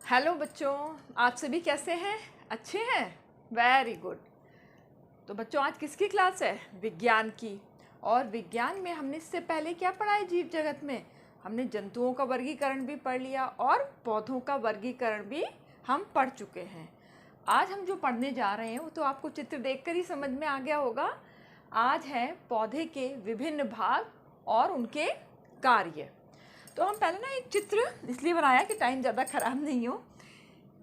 Hello बच्चों, आप सभी कैसे हैं? अच्छे हैं? Very good. तो बच्चों, आज किसकी क्लास है? विज्ञान की। और विज्ञान में हमने इससे पहले क्या पढ़ा है? जीव जगत में हमने जंतुओं का वर्गीकरण भी पढ़ लिया और पौधों का वर्गीकरण भी हम पढ़ चुके हैं। आज हम जो पढ़ने जा रहे हैं वो तो आपको चित्र देखकर ही समझ में आ गया होगा। आज है पौधे के विभिन्न भाग और उनके कार्य। तो हम पहले ना एक चित्र इसलिए बनाया कि टाइम ज़्यादा ख़राब नहीं हो।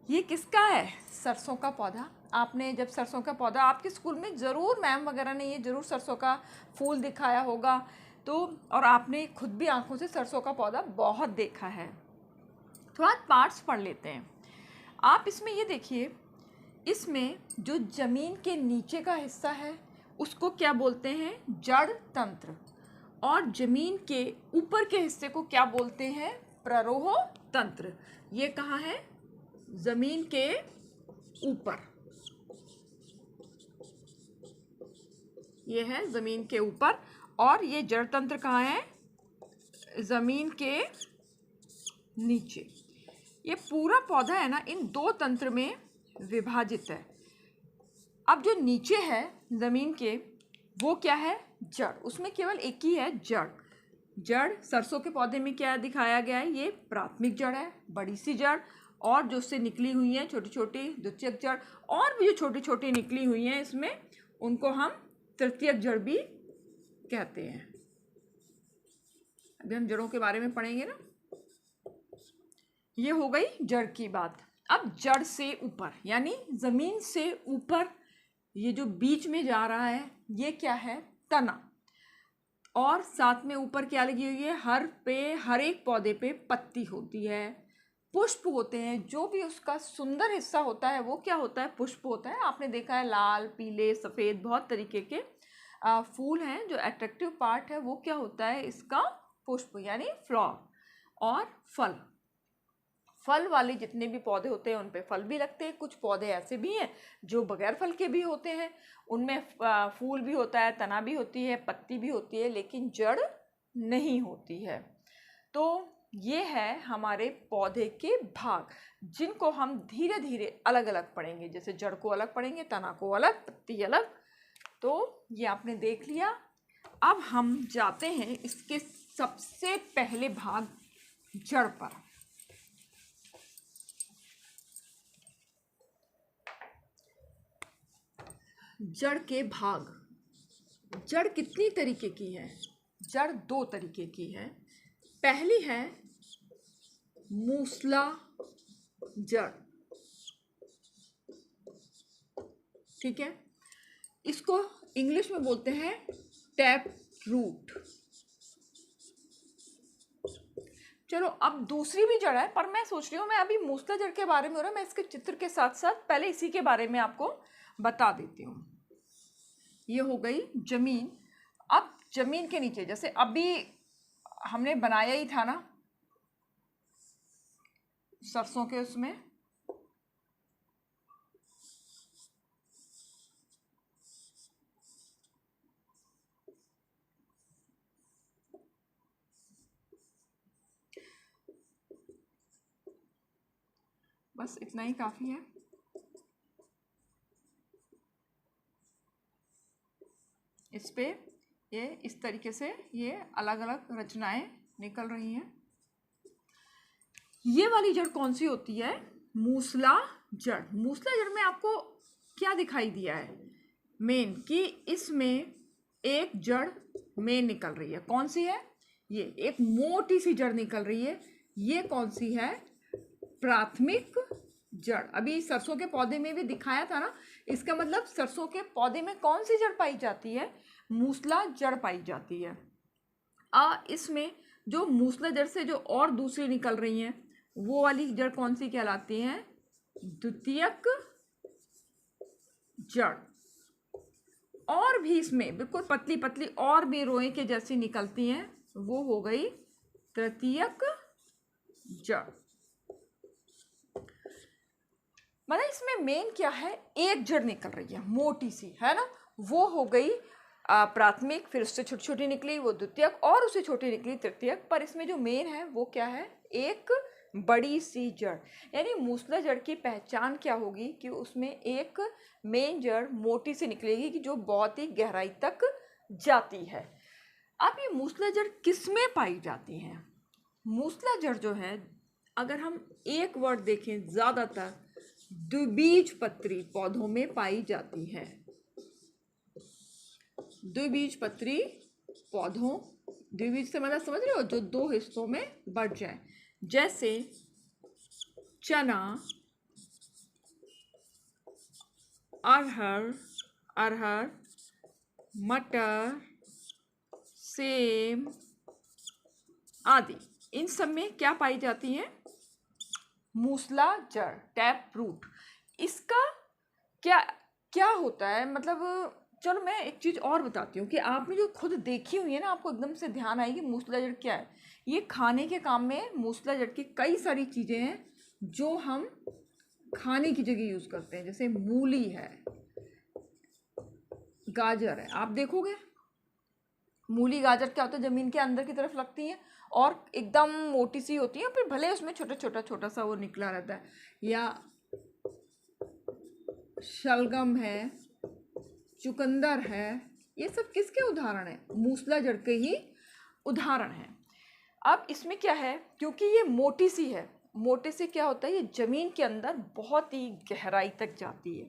ये किसका है? सरसों का पौधा। आपने जब सरसों का पौधा आपके स्कूल में ज़रूर मैम वगैरह ने ये ज़रूर सरसों का फूल दिखाया होगा। तो और आपने खुद भी आंखों से सरसों का पौधा बहुत देखा है। थोड़ा पार्ट्स पढ़ लेते हैं। आप इसमें ये देखिए, इसमें जो ज़मीन के नीचे का हिस्सा है उसको क्या बोलते हैं? जड़ तंत्र। और जमीन के ऊपर के हिस्से को क्या बोलते हैं? प्ररोह तंत्र। ये कहाँ है? जमीन के ऊपर। ये है जमीन के ऊपर। और ये जड़ तंत्र कहाँ है? जमीन के नीचे। ये पूरा पौधा है ना, इन दो तंत्र में विभाजित है। अब जो नीचे है जमीन के, वो क्या है? जड़। उसमें केवल एक ही है, जड़। जड़ सरसों के पौधे में क्या दिखाया गया है? ये प्राथमिक जड़ है, बड़ी सी जड़। और जो उससे निकली हुई हैं छोटी छोटी द्वितीयक जड़, और भी जो छोटी छोटी निकली हुई हैं इसमें, उनको हम तृतीयक जड़ भी कहते हैं। अभी हम जड़ों के बारे में पढ़ेंगे ना। ये हो गई जड़ की बात। अब जड़ से ऊपर यानी जमीन से ऊपर, ये जो बीच में जा रहा है ये क्या है? तना। और साथ में ऊपर क्या लगी हुई है? हर एक पौधे पे पत्ती होती है, पुष्प होते हैं। जो भी उसका सुंदर हिस्सा होता है वो क्या होता है? पुष्प होता है। आपने देखा है लाल, पीले, सफ़ेद बहुत तरीके के फूल हैं। जो अट्रैक्टिव पार्ट है वो क्या होता है? इसका पुष्प यानी फ्लावर। और फल वाले जितने भी पौधे होते हैं उन पे फल भी लगते हैं। कुछ पौधे ऐसे भी हैं जो बगैर फल के भी होते हैं, उनमें फूल भी होता है, तना भी होती है, पत्ती भी होती है, लेकिन जड़ नहीं होती है। तो ये है हमारे पौधे के भाग, जिनको हम धीरे धीरे अलग अलग पढ़ेंगे। जैसे जड़ को अलग पढ़ेंगे, तना को अलग, पत्ती अलग। तो ये आपने देख लिया। अब हम जाते हैं इसके सबसे पहले भाग, जड़ पर। जड़ के भाग। जड़ कितनी तरीके की है? जड़ दो तरीके की है। पहली है मूसला जड़, ठीक है। इसको इंग्लिश में बोलते हैं टैप रूट। चलो, अब दूसरी भी जड़ है, पर मैं सोच रही हूँ मैं अभी मूसला जड़ के बारे में हो रहा है, मैं इसके चित्र के साथ साथ पहले इसी के बारे में आपको बता देती हूँ। ये हो गई जमीन। अब जमीन के नीचे, जैसे अभी हमने बनाया ही था ना सरसों के, उसमें बस इतना ही काफ़ी है। इस पे ये इस तरीके से ये अलग अलग रचनाएं निकल रही हैं। ये वाली जड़ कौन सी होती है? मूसला जड़। मूसला जड़ में आपको क्या दिखाई दिया है? मेन, कि इसमें एक जड़ मेन निकल रही है। कौन सी है? ये एक मोटी सी जड़ निकल रही है। ये कौन सी है? प्राथमिक जड़। अभी सरसों के पौधे में भी दिखाया था ना। इसका मतलब सरसों के पौधे में कौन सी जड़ पाई जाती है? मूसला जड़ पाई जाती है। इसमें जो मूसला जड़ से जो और दूसरी निकल रही हैं, वो वाली जड़ कौन सी कहलाती है? द्वितीयक जड़। और भी इसमें बिल्कुल पतली पतली और भी रोए के जैसी निकलती हैं, वो हो गई तृतीयक जड़। मतलब इसमें मेन क्या है? एक जड़ निकल रही है मोटी सी, है ना, वो हो गई प्राथमिक। फिर उससे छोटी छोटी निकली वो द्वितीयक, और उससे छोटी निकली तृतीयक। पर इसमें जो मेन है वो क्या है? एक बड़ी सी जड़। यानी मूसला जड़ की पहचान क्या होगी कि उसमें एक मेन जड़ मोटी सी निकलेगी कि जो बहुत ही गहराई तक जाती है। अब ये मूसला जड़ किस में पाई जाती है? मूसला जड़ जो है, अगर हम एक वर्ड देखें, ज़्यादातर द्विबीजपत्री पौधों में पाई जाती है। द्विबीजपत्री पौधों, द्विबीज से मतलब समझ रहे हो, जो दो हिस्सों में बढ़ जाए, जैसे चना, अरहर, मटर, सेम आदि। इन सब में क्या पाई जाती है? मूसला जड़, टैप रूट। इसका क्या क्या होता है, मतलब चलो मैं एक चीज़ और बताती हूँ कि आपने जो खुद देखी हुई है ना, आपको एकदम से ध्यान आएगी मूसला जड़ क्या है। ये खाने के काम में मूसला जड़ की कई सारी चीज़ें हैं जो हम खाने की जगह यूज़ करते हैं। जैसे मूली है, गाजर है। आप देखोगे मूली गाजर क्या होता है, ज़मीन के अंदर की तरफ लगती हैं और एकदम मोटी सी होती है, फिर भले उसमें छोटा सा वो निकला रहता है। या शलगम है, चुकंदर है, ये सब किसके उदाहरण हैं? मूसला जड़ के ही उदाहरण हैं। अब इसमें क्या है, क्योंकि ये मोटी सी है, मोटे से क्या होता है, ये ज़मीन के अंदर बहुत ही गहराई तक जाती है।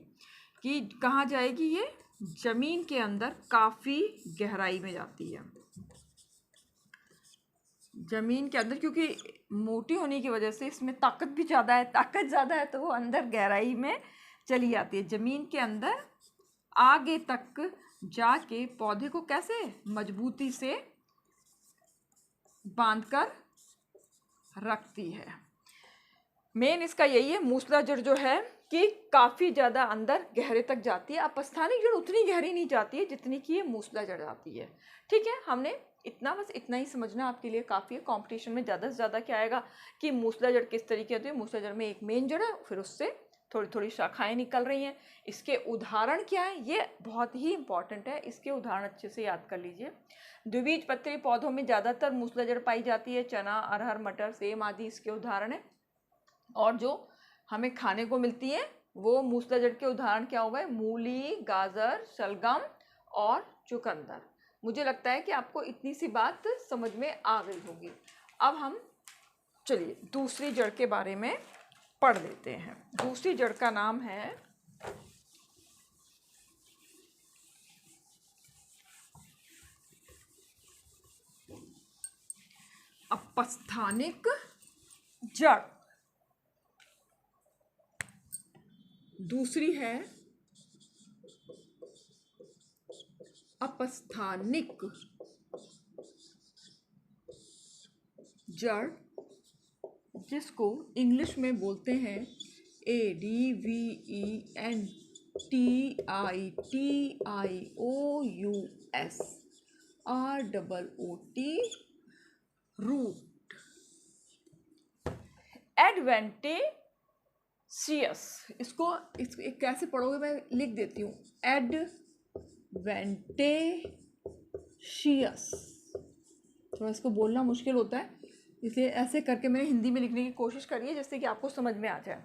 कि कहाँ जाएगी ये? ज़मीन के अंदर काफ़ी गहराई में जाती है। ज़मीन के अंदर, क्योंकि मोटी होने की वजह से इसमें ताकत भी ज़्यादा है, ताकत ज़्यादा है तो वो अंदर गहराई में चली जाती है। ज़मीन के अंदर आगे तक जाके पौधे को कैसे मजबूती से बांधकर रखती है। मेन इसका यही है, मूसला जड़ जो है कि काफ़ी ज़्यादा अंदर गहरे तक जाती है। अपस्थानिक जड़ उतनी गहरी नहीं जाती है जितनी कि ये मूसला जड़ जाती है। ठीक है, हमने बस इतना ही समझना आपके लिए काफ़ी है। कंपटीशन में ज़्यादा से ज़्यादा क्या आएगा कि मूसला जड़ किस तरीके होती है। मूसला जड़ में एक मेन जड़ है, फिर उससे थोड़ी थोड़ी शाखाएं निकल रही हैं। इसके उदाहरण क्या है, ये बहुत ही इंपॉर्टेंट है। इसके उदाहरण अच्छे से याद कर लीजिए। द्विबीजपत्री पौधों में ज़्यादातर मूसला जड़ पाई जाती है। चना, अरहर, मटर, सेम आदि इसके उदाहरण है। और जो हमें खाने को मिलती है वो मूसला जड़ के उदाहरण क्या हो गए? मूली, गाजर, शलगम और चुकंदर। मुझे लगता है कि आपको इतनी सी बात समझ में आ गई होगी। अब हम चलिए दूसरी जड़ के बारे में पढ़ लेते हैं। दूसरी जड़ का नाम है अपस्थानिक जड़। दूसरी है अपस्थानिक जड़, जिसको इंग्लिश में बोलते हैं ADVENTIOUS रूट। एडवेंटेशियस, इसको कैसे पढ़ोगे मैं लिख देती हूँ। एडवेंटेशियस, थोड़ा इसको बोलना मुश्किल होता है, इसलिए ऐसे करके मैंने हिंदी में लिखने की कोशिश करी है जिससे कि आपको समझ में आ जाए।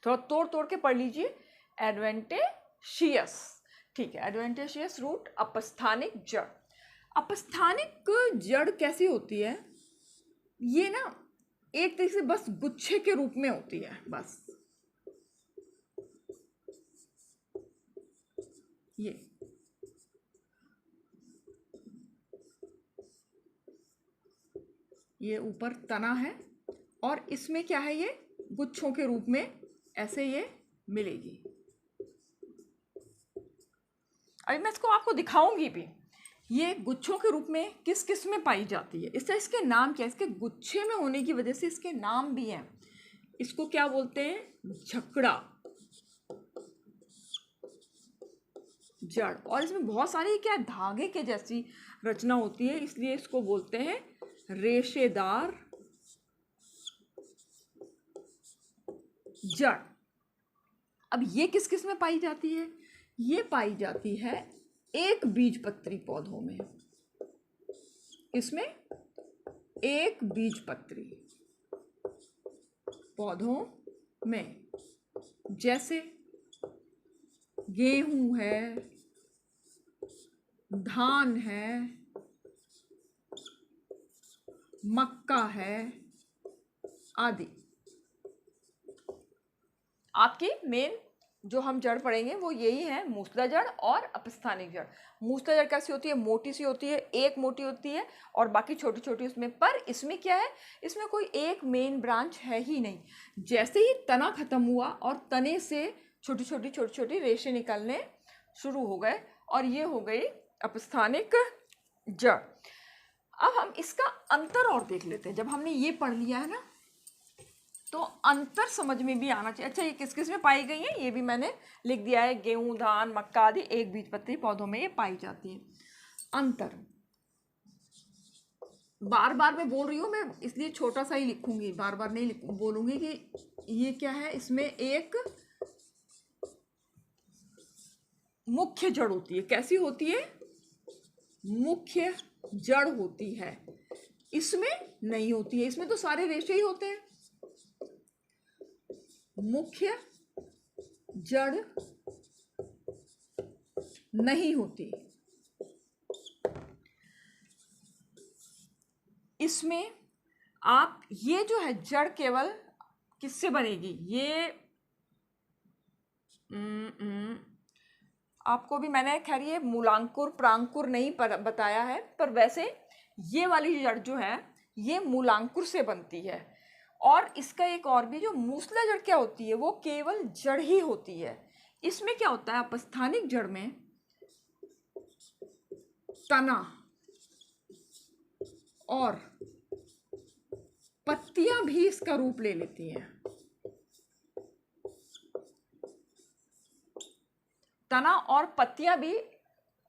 थोड़ा तोड़ तोड़ के पढ़ लीजिए। एडवेंटेशियस, ठीक है। एडवेंटेशियस रूट, अपस्थानिक जड़। अपस्थानिक जड़ कैसी होती है? ये ना एक तरीके से बस गुच्छे के रूप में होती है। बस ये ऊपर तना है और इसमें क्या है, ये गुच्छों के रूप में ऐसे ये मिलेगी। अभी मैं इसको आपको दिखाऊंगी भी। ये गुच्छों के रूप में किस किस में पाई जाती है, इसके नाम क्या है? इसके गुच्छे में होने की वजह से इसके नाम भी हैं। इसको क्या बोलते हैं? झकड़ा जड़। और इसमें बहुत सारी क्या धागे के जैसी रचना होती है, इसलिए इसको बोलते हैं रेशेदार जड़। अब ये किस किस में पाई जाती है? ये पाई जाती है एक बीजपत्री पौधों में। इसमें एक बीजपत्री, पौधों में, जैसे गेहूं है, धान है, मक्का है आदि। आपकी मेन जो हम जड़ पढ़ेंगे वो यही है, मूसला जड़ और अपस्थानिक जड़। मूसला जड़ कैसी होती है? मोटी सी होती है, एक मोटी होती है और बाकी छोटी छोटी उसमें। पर इसमें क्या है, इसमें कोई एक मेन ब्रांच है ही नहीं। जैसे ही तना खत्म हुआ और तने से छोटी छोटी रेशे निकलने शुरू हो गए और ये हो गई अपस्थानिक जड़। अब हम इसका अंतर और देख लेते हैं। जब हमने ये पढ़ लिया है ना, तो अंतर समझ में भी आना चाहिए। अच्छा, ये किस किस में पाई गई है ये भी मैंने लिख दिया है। गेहूं, धान, मक्का आदि एक बीजपत्री पौधों में ये पाई जाती है। अंतर बार बार मैं बोल रही हूँ, मैं इसलिए छोटा सा ही लिखूंगी, बार बार नहीं बोलूंगी कि ये क्या है। इसमें एक मुख्य जड़ होती है। कैसी होती है? मुख्य जड़ होती है। इसमें नहीं होती है, इसमें तो सारे रेशे ही होते हैं। मुख्य जड़ नहीं होती। इसमें आप ये जो है जड़ केवल किससे बनेगी? ये आपको भी मैंने खैर ये मूलांकुर प्रांकुर नहीं बताया है, पर वैसे ये वाली जड़ जो है ये मूलांकुर से बनती है। और इसका एक और भी, जो मूसला जड़ क्या होती है, वो केवल जड़ ही होती है। इसमें क्या होता है, अपस्थानिक जड़ में तना और पत्तियां भी इसका रूप ले लेती हैं। तना और पत्तियां भी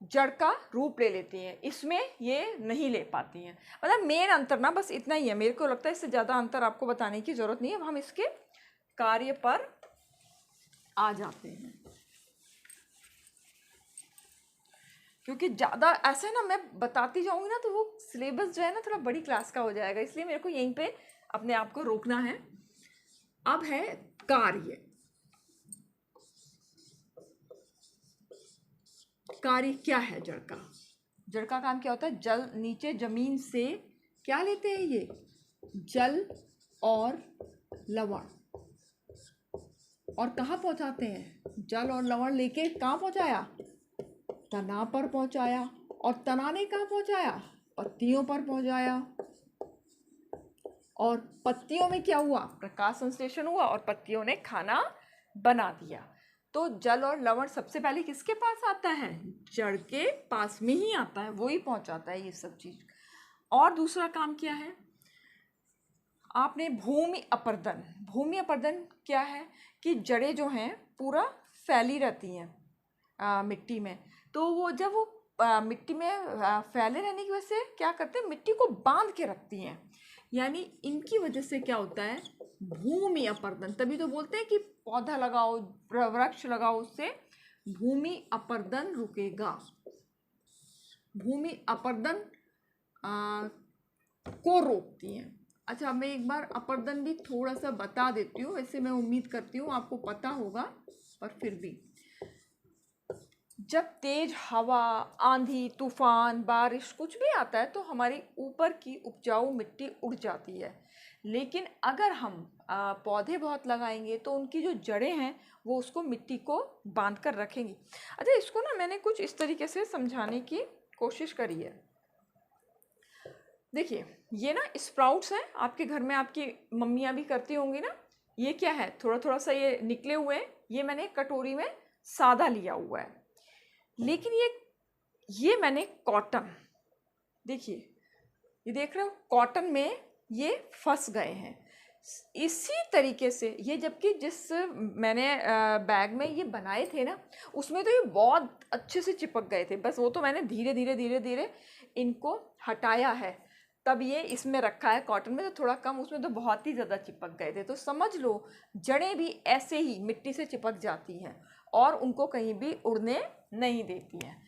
जड़ का रूप ले लेती हैं, इसमें ये नहीं ले पाती हैं। मतलब मेन अंतर ना बस इतना ही है, मेरे को लगता है इससे ज़्यादा अंतर आपको बताने की ज़रूरत नहीं है। अब हम इसके कार्य पर आ जाते हैं, क्योंकि ज़्यादा ऐसे ना मैं बताती जाऊँगी ना तो वो सिलेबस जो है ना थोड़ा बड़ी क्लास का हो जाएगा, इसलिए मेरे को यहीं पे अपने आप को रोकना है। अब है कार्य। कार्य क्या है जड़ का? जड़ का काम क्या होता है? जल नीचे जमीन से क्या लेते हैं ये? जल और लवण। और कहाँ पहुँचाते हैं? जल और लवण लेके कहाँ पहुँचाया? तना पर पहुँचाया। और तना ने कहाँ पहुँचाया? पत्तियों पर पहुँचाया। और पत्तियों में क्या हुआ? प्रकाश संश्लेषण हुआ और पत्तियों ने खाना बना दिया। तो जल और लवण सबसे पहले किसके पास आता है? जड़ के पास में ही आता है, वो ही पहुंचाता है ये सब चीज। और दूसरा काम क्या है? आपने भूमि अपर्दन। भूमि अपर्दन क्या है कि जड़ें जो हैं पूरा फैली रहती हैं मिट्टी में। तो वो जब वो मिट्टी में फैले रहने की वजह से क्या करते हैं? मिट्टी को बांध के रखती हैं। यानी इनकी वजह से क्या होता है? भूमि अपर्दन। तभी तो बोलते हैं कि पौधा लगाओ, वृक्ष लगाओ, उससे भूमि अपर्दन रुकेगा। भूमि अपर्दन को रोकती हैं। अच्छा, मैं एक बार अपर्दन भी थोड़ा सा बता देती हूँ, वैसे मैं उम्मीद करती हूँ आपको पता होगा, पर फिर भी जब तेज हवा, आंधी, तूफान, बारिश कुछ भी आता है तो हमारी ऊपर की उपजाऊ मिट्टी उड़ जाती है। लेकिन अगर हम पौधे बहुत लगाएंगे तो उनकी जो जड़ें हैं वो उसको मिट्टी को बांध कर रखेंगी। अच्छा, इसको ना मैंने कुछ इस तरीके से समझाने की कोशिश करी है। देखिए, ये ना स्प्राउट्स हैं, आपके घर में आपकी मम्मियाँ भी करती होंगी ना। ये क्या है? थोड़ा थोड़ा सा ये निकले हुए हैं। ये मैंने कटोरी में सादा लिया हुआ है। लेकिन ये मैंने कॉटन, देखिए ये देख रहे हो, कॉटन में ये फंस गए हैं। इसी तरीके से ये, जबकि जिस मैंने बैग में ये बनाए थे ना उसमें तो ये बहुत अच्छे से चिपक गए थे। बस वो तो मैंने धीरे धीरे इनको हटाया है, तब ये इसमें रखा है कॉटन में, तो थोड़ा कम, उसमें तो बहुत ही ज़्यादा चिपक गए थे। तो समझ लो जड़ें भी ऐसे ही मिट्टी से चिपक जाती हैं और उनको कहीं भी उड़ने नहीं देती हैं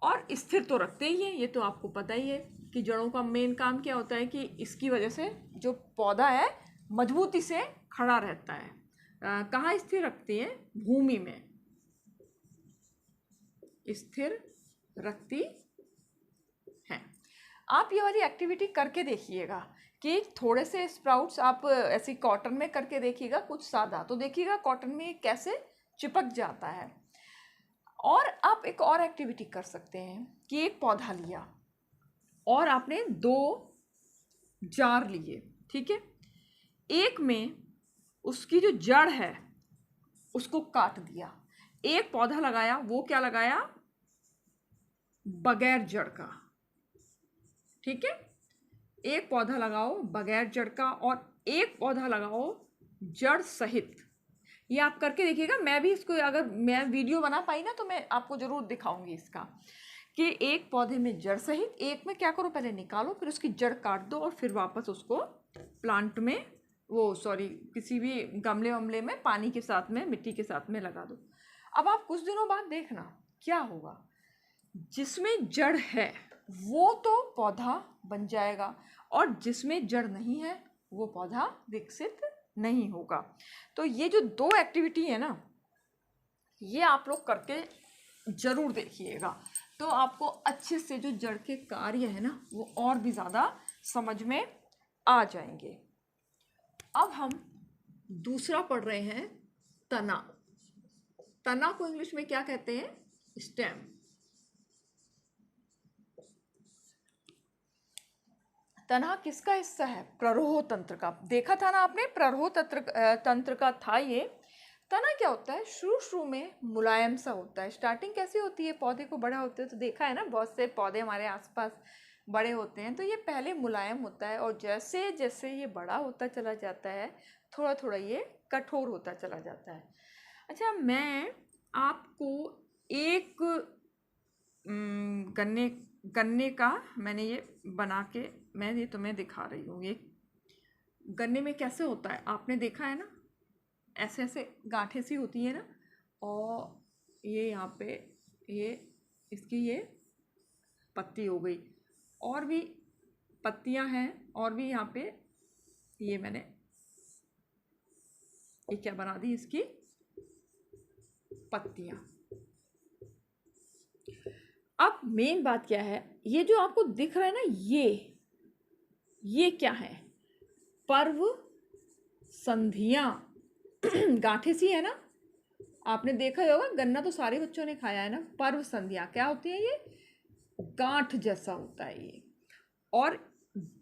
और स्थिर तो रखते ही हैं। ये तो आपको पता ही है कि जड़ों का मेन काम क्या होता है कि इसकी वजह से जो पौधा है मजबूती से खड़ा रहता है। कहाँ स्थिर रखती है? भूमि में स्थिर रखती है। आप ये वाली एक्टिविटी करके देखिएगा कि थोड़े से स्प्राउट्स आप ऐसी कॉटन में करके देखिएगा, कुछ सादा, तो देखिएगा कॉटन में कैसे चिपक जाता है। और आप एक और एक्टिविटी कर सकते हैं कि एक पौधा लिया और आपने 2 जार लिए, ठीक है। एक में उसकी जो जड़ है उसको काट दिया, एक पौधा लगाया, वो क्या लगाया? बगैर जड़ का, ठीक है। एक पौधा लगाओ बगैर जड़ का और एक पौधा लगाओ जड़ सहित। ये आप करके देखिएगा। मैं भी इसको, अगर मैं वीडियो बना पाई ना तो मैं आपको ज़रूर दिखाऊंगी इसका, कि एक पौधे में जड़ सहित, एक में क्या करो, पहले निकालो, फिर उसकी जड़ काट दो और फिर वापस उसको प्लांट में, किसी भी गमले वमले में पानी के साथ में, मिट्टी के साथ में लगा दो। अब आप कुछ दिनों बाद देखना क्या होगा। जिसमें जड़ है वो तो पौधा बन जाएगा और जिसमें जड़ नहीं है वो पौधा विकसित नहीं होगा। तो ये जो 2 एक्टिविटी है ना, ये आप लोग करके ज़रूर देखिएगा, तो आपको अच्छे से जो जड़ के कार्य है ना वो और भी ज़्यादा समझ में आ जाएंगे। अब हम दूसरा पढ़ रहे हैं, तना। तना को इंग्लिश में क्या कहते हैं? स्टेम। तना किसका हिस्सा है? प्ररोह तंत्र का। देखा था ना आपने, प्ररोह तंत्र का था ये। तना क्या होता है? शुरू में मुलायम सा होता है। स्टार्टिंग कैसी होती है? पौधे को बड़ा होते हैं तो देखा है ना, बहुत से पौधे हमारे आसपास बड़े होते हैं, तो ये पहले मुलायम होता है और जैसे जैसे ये बड़ा होता चला जाता है थोड़ा थोड़ा ये कठोर होता चला जाता है। अच्छा, मैं आपको एक गन्ने का मैंने ये बना के मैं ये तुम्हें दिखा रही हूँ। ये गन्ने में कैसे होता है आपने देखा है ना, ऐसे ऐसे गांठें सी होती है ना, और ये यहाँ पे ये इसकी ये पत्ती हो गई, और भी पत्तियाँ हैं, और भी यहाँ पे ये मैंने ये क्या बना दी, इसकी पत्तियाँ। अब मेन बात क्या है, ये जो आपको दिख रहा है ना, ये क्या है? पर्व संधियाँ। गांठें सी है ना, आपने देखा ही होगा, गन्ना तो सारे बच्चों ने खाया है ना। पर्व संधियाँ क्या होती है? ये गांठ जैसा होता है ये। और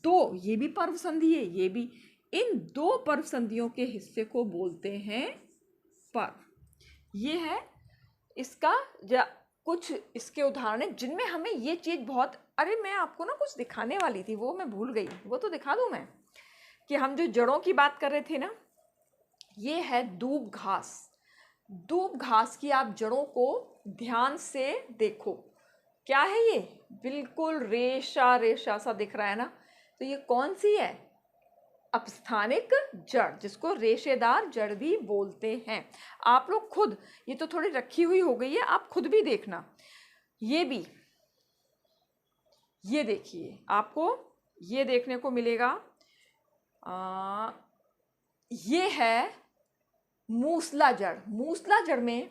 2 ये भी पर्व संधि है, ये भी। इन 2 पर्व संधियों के हिस्से को बोलते हैं पर्व। ये है इसका कुछ इसके उदाहरण है जिनमें हमें ये चीज़ बहुत, अरे मैं आपको ना कुछ दिखाने वाली थी, वो मैं भूल गई, वो तो दिखा दूँ मैं, कि हम जो जड़ों की बात कर रहे थे ना, ये है दूब घास। दूब घास की आप जड़ों को ध्यान से देखो, क्या है ये? बिल्कुल रेशा रेशा सा दिख रहा है ना, तो ये कौन सी है? अपस्थानिक जड़, जिसको रेशेदार जड़ भी बोलते हैं। आप लोग खुद, ये तो थोड़ी रखी हुई हो गई है, आप खुद भी देखना। ये भी, ये देखिए, आपको ये देखने को मिलेगा। ये है मूसला जड़। मूसला जड़ में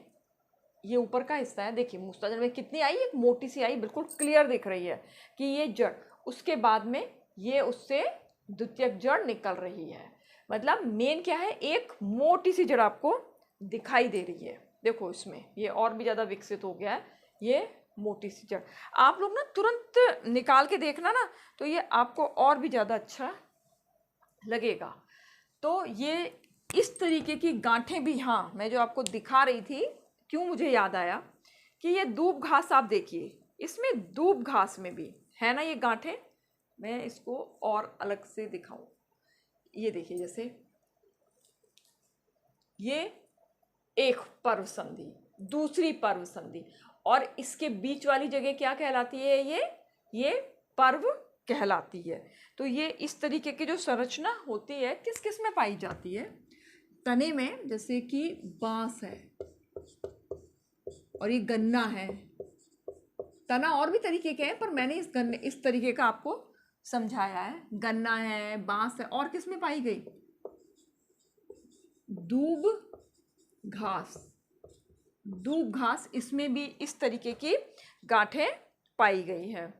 ये ऊपर का हिस्सा है, देखिए मूसला जड़ में कितनी आई, एक मोटी सी आई, बिल्कुल क्लियर दिख रही है कि ये जड़, उसके बाद में ये उससे द्वितीयक जड़ निकल रही है। मतलब मेन क्या है, एक मोटी सी जड़ आपको दिखाई दे रही है। देखो इसमें ये और भी ज़्यादा विकसित हो गया है, ये मोटी सी जड़। आप लोग ना तुरंत निकाल के देखना ना, तो ये आपको और भी ज़्यादा अच्छा लगेगा। तो ये इस तरीके की गांठें भी, हाँ मैं जो आपको दिखा रही थी, क्यों मुझे याद आया कि ये दूब घास आप देखिए, इसमें दूब घास में भी है ना ये गांठें। मैं इसको और अलग से दिखाऊं, ये देखिए, जैसे ये एक पर्व संधि, दूसरी पर्व संधि, और इसके बीच वाली जगह क्या कहलाती है? ये पर्व कहलाती है। तो ये इस तरीके की जो संरचना होती है किस किस में पाई जाती है? तने में, जैसे कि बांस है और ये गन्ना है। तना और भी तरीके के हैं, पर मैंने इस तरीके का आपको समझाया है। गन्ना है, बांस है, और किस में पाई गई? दूब घास, दूब घास, इसमें भी इस तरीके की गांठें पाई गई हैं।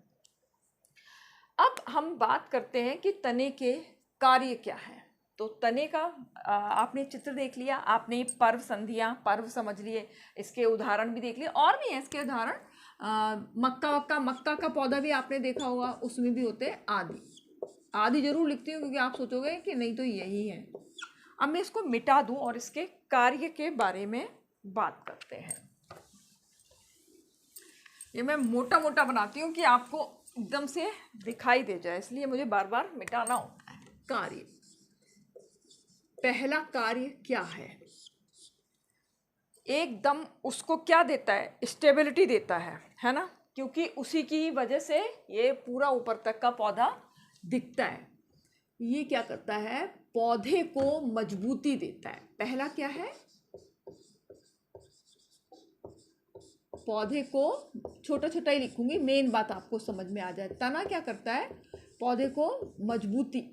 अब हम बात करते हैं कि तने के कार्य क्या है। तो तने का आपने चित्र देख लिया, आपने पर्व संधियां, पर्व समझ लिए, इसके उदाहरण भी देख लिए, और भी हैं इसके उदाहरण। मक्का का पौधा भी आपने देखा होगा, उसमें भी होते हैं आदि। आदि जरूर लिखती हूँ क्योंकि आप सोचोगे कि नहीं तो यही है। अब मैं इसको मिटा दूं और इसके कार्य के बारे में बात करते हैं। ये मैं मोटा मोटा बनाती हूँ कि आपको एकदम से दिखाई दे जाए, इसलिए मुझे बार बार मिटाना होता है। कार्य, पहला कार्य क्या है? एकदम उसको क्या देता है? स्टेबिलिटी देता है ना, क्योंकि उसी की वजह से ये पूरा ऊपर तक का पौधा दिखता है। ये क्या करता है? पौधे को मजबूती देता है। पहला क्या है? पौधे को, छोटा छोटा ही लिखूंगी, मेन बात आपको समझ में आ जाए। तना क्या करता है? पौधे को मजबूती।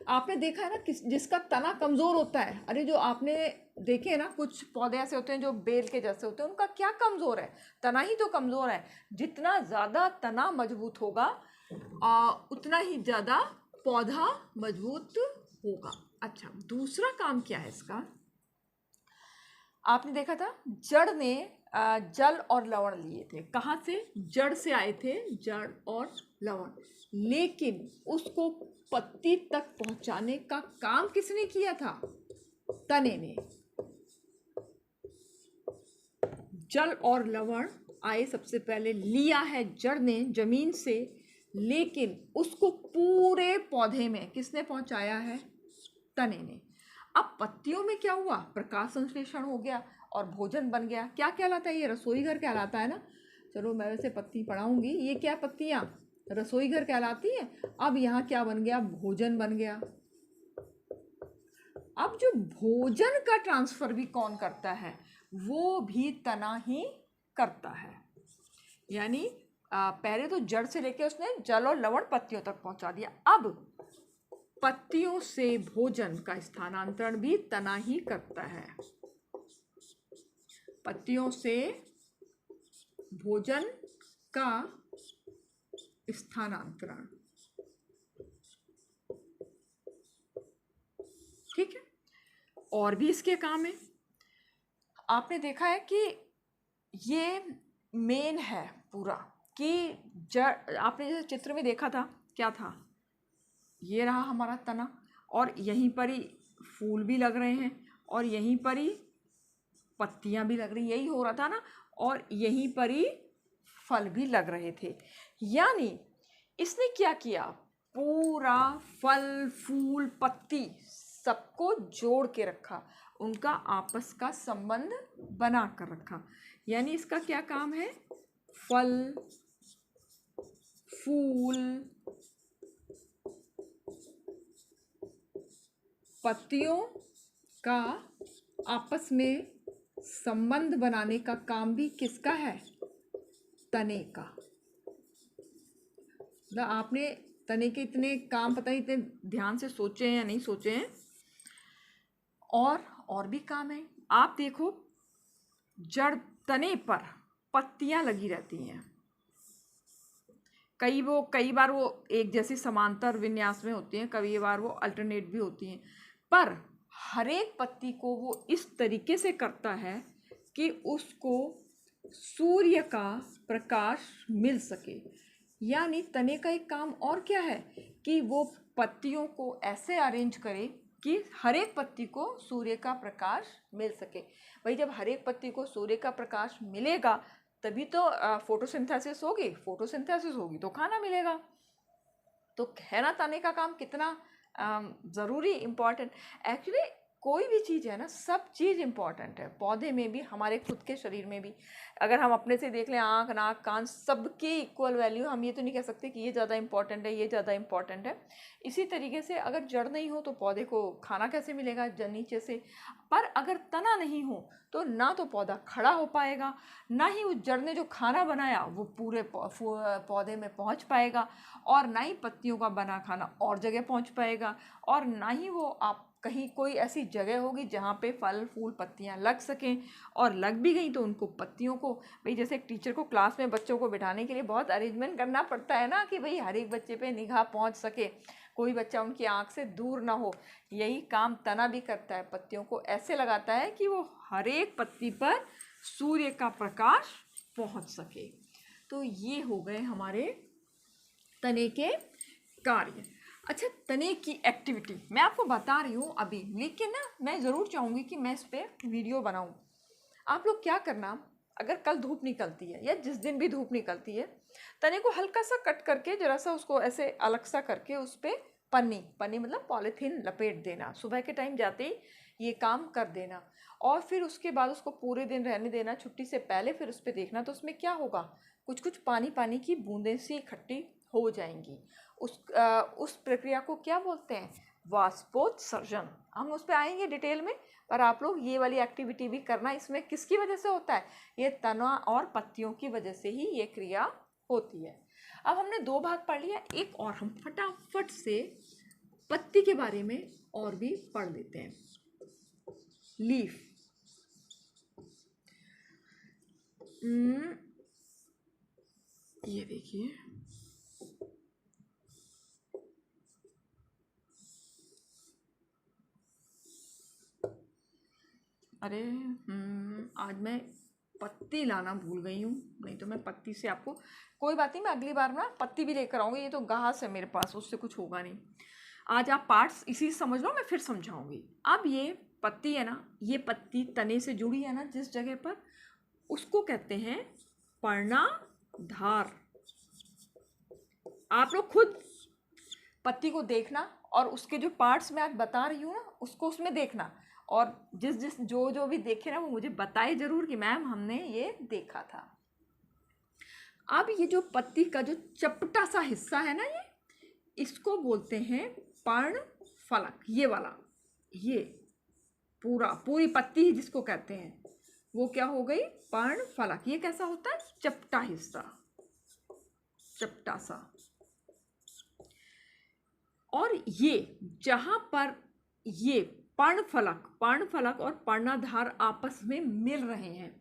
आपने देखा है ना जिसका तना कमज़ोर होता है, अरे जो आपने देखे हैं ना, कुछ पौधे ऐसे होते हैं जो बेल के जैसे होते हैं, उनका क्या कमज़ोर है? तना ही तो कमज़ोर है। जितना ज़्यादा तना मजबूत होगा उतना ही ज़्यादा पौधा मजबूत होगा। अच्छा, दूसरा काम क्या है इसका? आपने देखा था जड़ ने जल और लवण लिए थे। कहाँ से? जड़ से आए थे जड़ और लवण, लेकिन उसको पत्ती तक पहुंचाने का काम किसने किया था? तने ने। जल और लवण आए सबसे पहले, लिया है जड़ ने जमीन से, लेकिन उसको पूरे पौधे में किसने पहुंचाया है? तने ने। अब पत्तियों में क्या हुआ? प्रकाश संश्लेषण हो गया और भोजन बन गया। क्या कहलाता है? ये रसोई घर कहलाता है ना। चलो मैं वैसे पत्ती पढ़ाऊंगी, ये क्या पत्तियां रसोई घर कहलाती है। अब यहाँ क्या बन गया? भोजन बन गया। अब जो भोजन का ट्रांसफर भी कौन करता है? वो भी तना ही करता है। यानी पहले तो जड़ से लेके उसने जल और लवण पत्तियों तक पहुंचा दिया। अब पत्तियों से भोजन का स्थानांतरण भी तना ही करता है। पत्तियों से भोजन का स्थानांतरण, ठीक है। और भी इसके काम है। आपने देखा है कि ये मेन है पूरा, कि जड़, आपने जैसे चित्र में देखा था, क्या था? ये रहा हमारा तना, और यहीं पर ही फूल भी लग रहे हैं, और यहीं पर ही पत्तियां भी लग रही, यही हो रहा था ना, और यहीं पर ही फल भी लग रहे थे। यानी इसने क्या किया? पूरा फल, फूल, पत्ती सबको जोड़ के रखा, उनका आपस का संबंध बना कर रखा। यानी इसका क्या काम है? फल, फूल, पत्तियों का आपस में संबंध बनाने का काम भी किसका है? तने का। ना आपने तने के इतने काम पता नहीं इतने ध्यान से सोचे हैं या नहीं सोचे हैं। और भी काम है। आप देखो, जड़ तने पर पत्तियां लगी रहती हैं, कई बार वो एक जैसी समांतर विन्यास में होती हैं, कई बार वो अल्टरनेट भी होती हैं, पर हर एक पत्ती को वो इस तरीके से करता है कि उसको सूर्य का प्रकाश मिल सके। यानी तने का एक काम और क्या है कि वो पत्तियों को ऐसे अरेंज करे कि हर एक पत्ती को सूर्य का प्रकाश मिल सके। भाई जब हर एक पत्ती को सूर्य का प्रकाश मिलेगा तभी तो फोटोसिंथेसिस होगी, फोटोसिंथेसिस होगी तो खाना मिलेगा। तो है ना तने का काम कितना ज़रूरी, इम्पॉर्टेंट। एक्चुअली कोई भी चीज़ है ना, सब चीज़ इम्पॉर्टेंट है। पौधे में भी, हमारे खुद के शरीर में भी। अगर हम अपने से देख लें, आँख, नाक, कान, सबकी इक्वल वैल्यू, हम ये तो नहीं कह सकते कि ये ज़्यादा इम्पॉर्टेंट है, ये ज़्यादा इम्पॉर्टेंट है। इसी तरीके से अगर जड़ नहीं हो तो पौधे को खाना कैसे मिलेगा नीचे से। पर अगर तना नहीं हो तो ना तो पौधा खड़ा हो पाएगा, ना ही उस जड़ ने जो खाना बनाया वो पूरे पौधे में पहुंच पाएगा, और ना ही पत्तियों का बना खाना और जगह पहुंच पाएगा, और ना ही वो आप कहीं कोई ऐसी जगह होगी जहाँ पे फल फूल पत्तियाँ लग सकें, और लग भी गई तो उनको पत्तियों को, भाई जैसे एक टीचर को क्लास में बच्चों को बिठाने के लिए बहुत अरेंजमेंट करना पड़ता है ना, कि भाई हर एक बच्चे पे निगाह पहुँच सके, कोई बच्चा उनकी आँख से दूर ना हो। यही काम तना भी करता है, पत्तियों को ऐसे लगाता है कि वो हर एक पत्ती पर सूर्य का प्रकाश पहुँच सके। तो ये हो गए हमारे तने के कार्य। अच्छा, तने की एक्टिविटी मैं आपको बता रही हूँ अभी, लेकिन ना मैं ज़रूर चाहूँगी कि मैं इस पर वीडियो बनाऊँ। आप लोग क्या करना, अगर कल धूप निकलती है या जिस दिन भी धूप निकलती है, तने को हल्का सा कट करके जरा सा उसको ऐसे अलग सा करके उस पर पन्नी मतलब पॉलीथीन लपेट देना। सुबह के टाइम जाते ही ये काम कर देना, और फिर उसके बाद उसको पूरे दिन रहने देना छुट्टी से पहले। फिर उस पर देखना तो उसमें क्या होगा, कुछ कुछ पानी की बूंदें सी इकट्ठी हो जाएंगी। उस प्रक्रिया को क्या बोलते हैं, वाष्पोत्सर्जन। हम उस पर आएंगे डिटेल में, पर आप लोग ये वाली एक्टिविटी भी करना। इसमें किसकी वजह से होता है, ये तना और पत्तियों की वजह से ही ये क्रिया होती है। अब हमने 2 भाग पढ़ लिया, एक और हम फटाफट से पत्ती के बारे में और भी पढ़ लेते हैं। लीफ, ये देखिए, अरे आज मैं पत्ती लाना भूल गई हूँ, नहीं तो मैं पत्ती से आपको, कोई बात नहीं, मैं अगली बार ना पत्ती भी लेकर आऊँगी। ये तो घास है मेरे पास, उससे कुछ होगा नहीं। आज आप पार्ट्स इसी से समझ लो, मैं फिर समझाऊंगी। अब ये पत्ती है ना, ये पत्ती तने से जुड़ी है ना जिस जगह पर, उसको कहते हैं पर्णाधार। आप लोग खुद पत्ती को देखना और उसके जो पार्ट्स मैं आज बता रही हूँ ना उसको उसमें देखना, और जिस जो भी देखे ना वो मुझे बताए जरूर कि मैम हमने ये देखा था। अब ये जो पत्ती का जो चपटा सा हिस्सा है ना, ये इसको बोलते हैं पर्णफलक। ये वाला, ये पूरी पत्ती ही जिसको कहते हैं वो क्या हो गई, पर्णफलक। ये कैसा होता है, चपटा हिस्सा, चपटा सा। और ये जहां पर ये पर्णफलक और पर्णाधार आपस में मिल रहे हैं,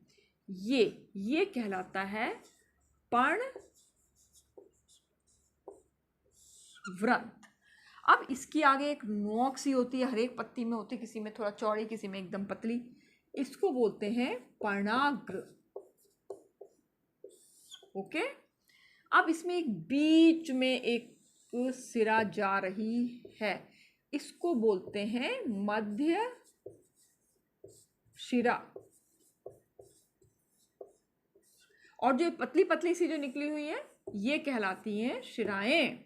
ये कहलाता है पर्णवृंत। अब इसकी आगे एक नोक सी होती है, हर एक पत्ती में होती है, किसी में थोड़ा चौड़ी, किसी में एकदम पतली। इसको बोलते हैं पर्णाग्र। ओके, अब इसमें एक बीच में एक सिरा जा रही है, इसको बोलते हैं मध्य शिरा। और जो पतली पतली सी जो निकली हुई है ये कहलाती हैं शिराएं।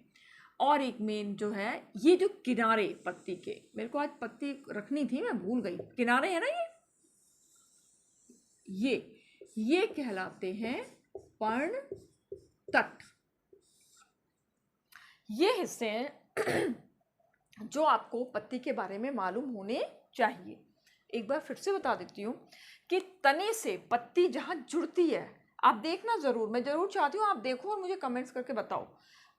और एक मेन जो है, ये जो किनारे पत्ती के, मेरे को आज पत्ती रखनी थी मैं भूल गई, किनारे है ना ये कहलाते हैं पर्ण तट। ये हिस्से हैं जो आपको पत्ती के बारे में मालूम होने चाहिए। एक बार फिर से बता देती हूँ कि तने से पत्ती जहाँ जुड़ती है, आप देखना ज़रूर, मैं ज़रूर चाहती हूँ आप देखो और मुझे कमेंट्स करके बताओ,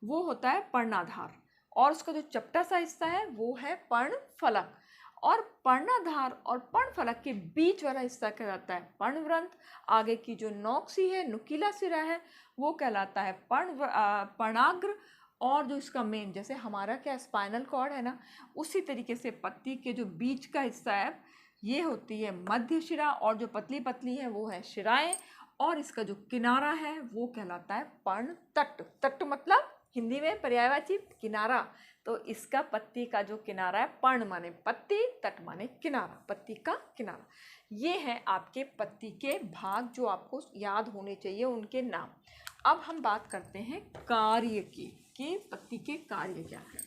वो होता है पर्णाधार, और उसका जो चपटा सा हिस्सा है वो है पर्णफलक। और पर्णाधार और पर्णफलक के बीच वाला हिस्सा कहलाता है पर्णवृंत। आगे की जो नोक सी है, नुकीला सिरा है, वो कहलाता है पर्णाग्र। और जो इसका मेन, जैसे हमारा क्या स्पाइनल कॉर्ड है ना, उसी तरीके से पत्ती के जो बीच का हिस्सा है ये होती है मध्य शिरा, और जो पतली पतली है वो है शिराएं, और इसका जो किनारा है वो कहलाता है पर्ण तट। तट मतलब हिंदी में पर्यायवाची किनारा। तो इसका पत्ती का जो किनारा है, पर्ण माने पत्ती, तट माने किनारा, पत्ती का किनारा। ये है आपके पत्ती के भाग जो आपको याद होने चाहिए, उनके नाम। अब हम बात करते हैं कार्य की, कि पत्ती के कार्य क्या है।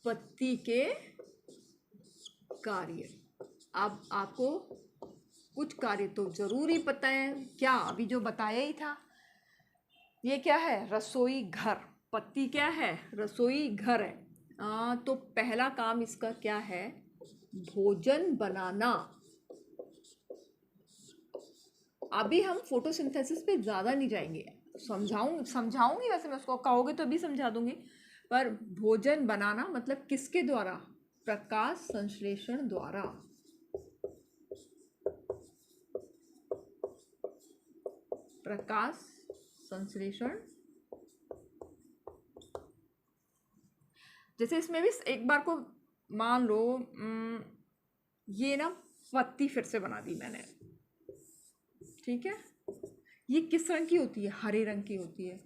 पत्ती के कार्य, अब आपको कुछ कार्य तो जरूर ही पता है, क्या अभी जो बताया ही था। ये क्या है, रसोई घर। पत्ती क्या है, रसोई घर है। तो पहला काम इसका क्या है, भोजन बनाना। अभी हम फोटोसिंथेसिस पे ज़्यादा नहीं जाएंगे, समझाऊंगी, वैसे मैं उसको कहोगे तो भी समझा दूंगी, पर भोजन बनाना मतलब किसके द्वारा? प्रकाश संश्लेषण द्वारा। प्रकाश संश्लेषण। जैसे इसमें भी एक बार को मान लो, ये ना पत्ती फिर से बना दी मैंने, ठीक है। ये किस रंग की होती है? हरे रंग की होती है।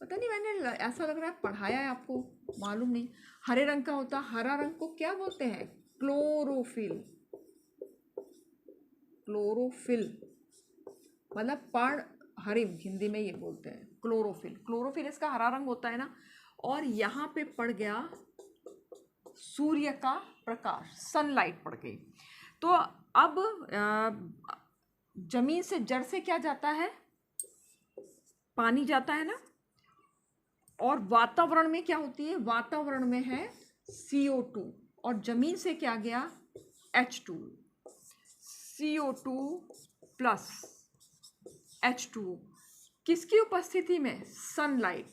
पता नहीं, मैंने ऐसा लग रहा है पढ़ाया है आपको, मालूम नहीं। हरे रंग का होता है। हरा रंग को क्या बोलते हैं? क्लोरोफिल। क्लोरोफिल मतलब पर्ण हरित, हिंदी में ये बोलते हैं क्लोरोफिल। क्लोरोफिल इसका हरा रंग होता है ना। और यहाँ पे पड़ गया सूर्य का प्रकाश, सनलाइट पड़ गई। तो अब जमीन से, जड़ से क्या जाता है? पानी जाता है ना। और वातावरण में क्या होती है? वातावरण में है CO2। और जमीन से क्या गया? H2। CO2 प्लस H2 किसकी उपस्थिति में? सनलाइट,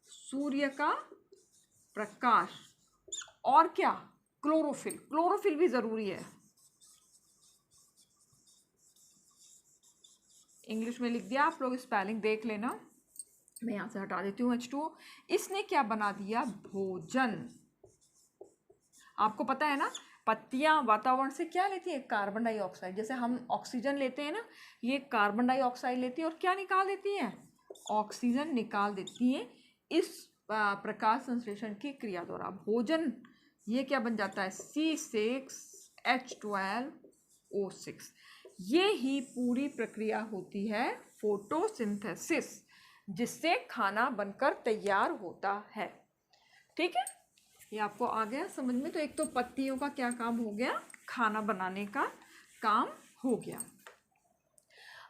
सूर्य का प्रकाश। और क्या? क्लोरोफिल। क्लोरोफिल भी जरूरी है। इंग्लिश में लिख दिया, आप लोग स्पेलिंग देख लेना। मैं यहां से हटा देती हूँ H2O। इसने क्या बना दिया? भोजन। आपको पता है ना, पत्तियां वातावरण से क्या लेती है? Carbon dioxide. जैसे हम ऑक्सीजन लेते हैं ना, ये कार्बन डाइऑक्साइड लेती है और क्या निकाल देती है? ऑक्सीजन निकाल देती है इस प्रकाश संश्लेषण की क्रिया द्वारा। भोजन ये क्या बन जाता है? C6H12O6। ये ही पूरी प्रक्रिया होती है फोटोसिंथेसिस, जिससे खाना बनकर तैयार होता है। ठीक है, ये आपको आ गया समझ में। तो एक तो पत्तियों का क्या काम हो गया? खाना बनाने का काम हो गया।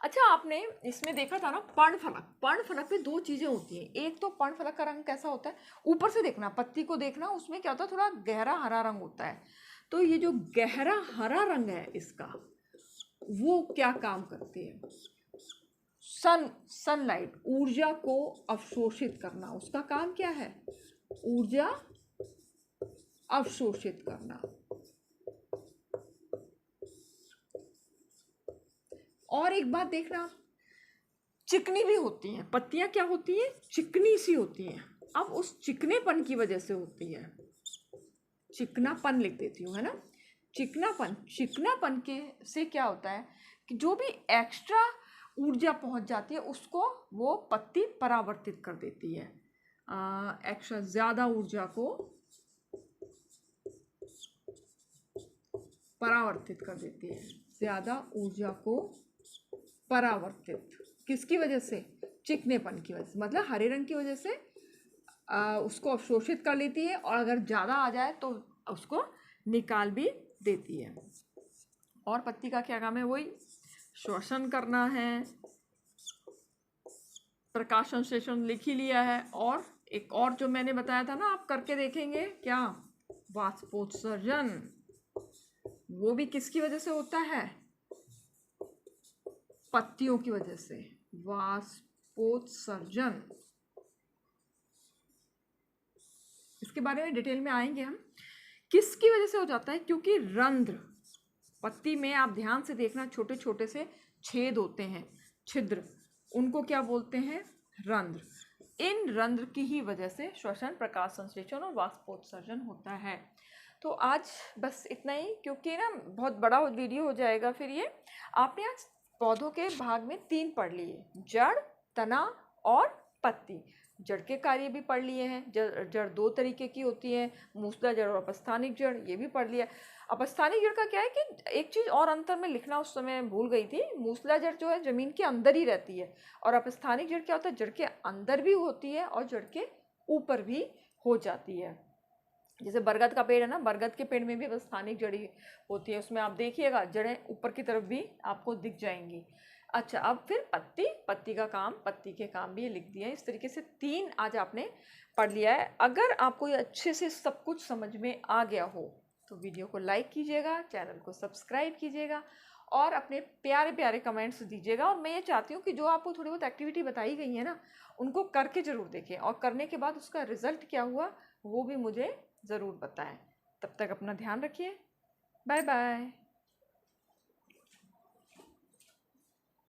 अच्छा, आपने इसमें देखा था ना पर्णफलक। पर्णफलक में दो चीजें होती हैं। एक तो पर्णफलक का रंग कैसा होता है? ऊपर से देखना, पत्ती को देखना, उसमें क्या होता है? थोड़ा गहरा हरा रंग होता है। तो ये जो गहरा हरा रंग है इसका, वो क्या काम करती है? सनलाइट, ऊर्जा को अवशोषित करना। उसका काम क्या है? ऊर्जा अवशोषित करना। और एक बात देखना, चिकनी भी होती हैं पत्तियां। क्या होती हैं? चिकनी सी होती हैं। अब उस चिकनेपन की वजह से होती है, चिकनापन लिख देती हूँ, है ना। चिकनापन, चिकनापन के से क्या होता है कि जो भी एक्स्ट्रा ऊर्जा पहुंच जाती है उसको वो पत्ती परावर्तित कर देती है। एक्स्ट्रा ज्यादा ऊर्जा को परावर्तित कर देती है। ज्यादा ऊर्जा को परावर्तित किसकी वजह से? चिकनेपन की वजह से, मतलब हरे रंग की वजह से उसको अवशोषित कर लेती है। और अगर ज़्यादा आ जाए तो उसको निकाल भी देती है। और पत्ती का क्या काम है? वही श्वसन करना है। प्रकाश संश्लेषण लिख ही लिया है। और एक और जो मैंने बताया था ना, आप करके देखेंगे, क्या? वाष्पोत्सर्जन। वो भी किसकी वजह से होता है? पत्तियों की वजह से, वाष्पोत्सर्जन। इसके बारे में डिटेल में आएंगे हम, किसकी वजह से हो जाता है। क्योंकि रंध्र, पत्ती में आप ध्यान से देखना, छोटे छोटे से छेद होते हैं, छिद्र, उनको क्या बोलते हैं? रंध्र। इन रंध्र की ही वजह से श्वसन, प्रकाश संश्लेषण और वाष्पोत्सर्जन होता है। तो आज बस इतना ही, क्योंकि ना बहुत बड़ा वीडियो हो जाएगा फिर ये। आपने आज पौधों के भाग में 3 पढ़ लिए, जड़, तना और पत्ती। जड़ के कार्य भी पढ़ लिए हैं। जड़ 2 तरीके की होती है, मूसला जड़ और अपस्थानिक जड़, ये भी पढ़ लिया। अपस्थानिक जड़ का क्या है कि एक चीज़ और अंतर में लिखना उस समय भूल गई थी। मूसला जड़ जो है ज़मीन के अंदर ही रहती है, और अपस्थानिक जड़ क्या होता है? जड़ के अंदर भी होती है और जड़ के ऊपर भी हो जाती है। जैसे बरगद का पेड़ है ना, बरगद के पेड़ में भी अपस्थानिक जड़ी होती है। उसमें आप देखिएगा जड़ें ऊपर की तरफ भी आपको दिख जाएंगी। अच्छा, अब फिर पत्ती, पत्ती का काम, पत्ती के काम भी लिख दिया है। इस तरीके से 3 आज आपने पढ़ लिया है। अगर आपको ये अच्छे से सब कुछ समझ में आ गया हो तो वीडियो को लाइक कीजिएगा, चैनल को सब्सक्राइब कीजिएगा और अपने प्यारे प्यारे कमेंट्स दीजिएगा। और मैं ये चाहती हूँ कि जो आपको थोड़ी बहुत एक्टिविटी बताई गई है ना, उनको करके ज़रूर देखें और करने के बाद उसका रिज़ल्ट क्या हुआ वो भी मुझे ज़रूर बताएं। तब तक अपना ध्यान रखिए। Bye bye.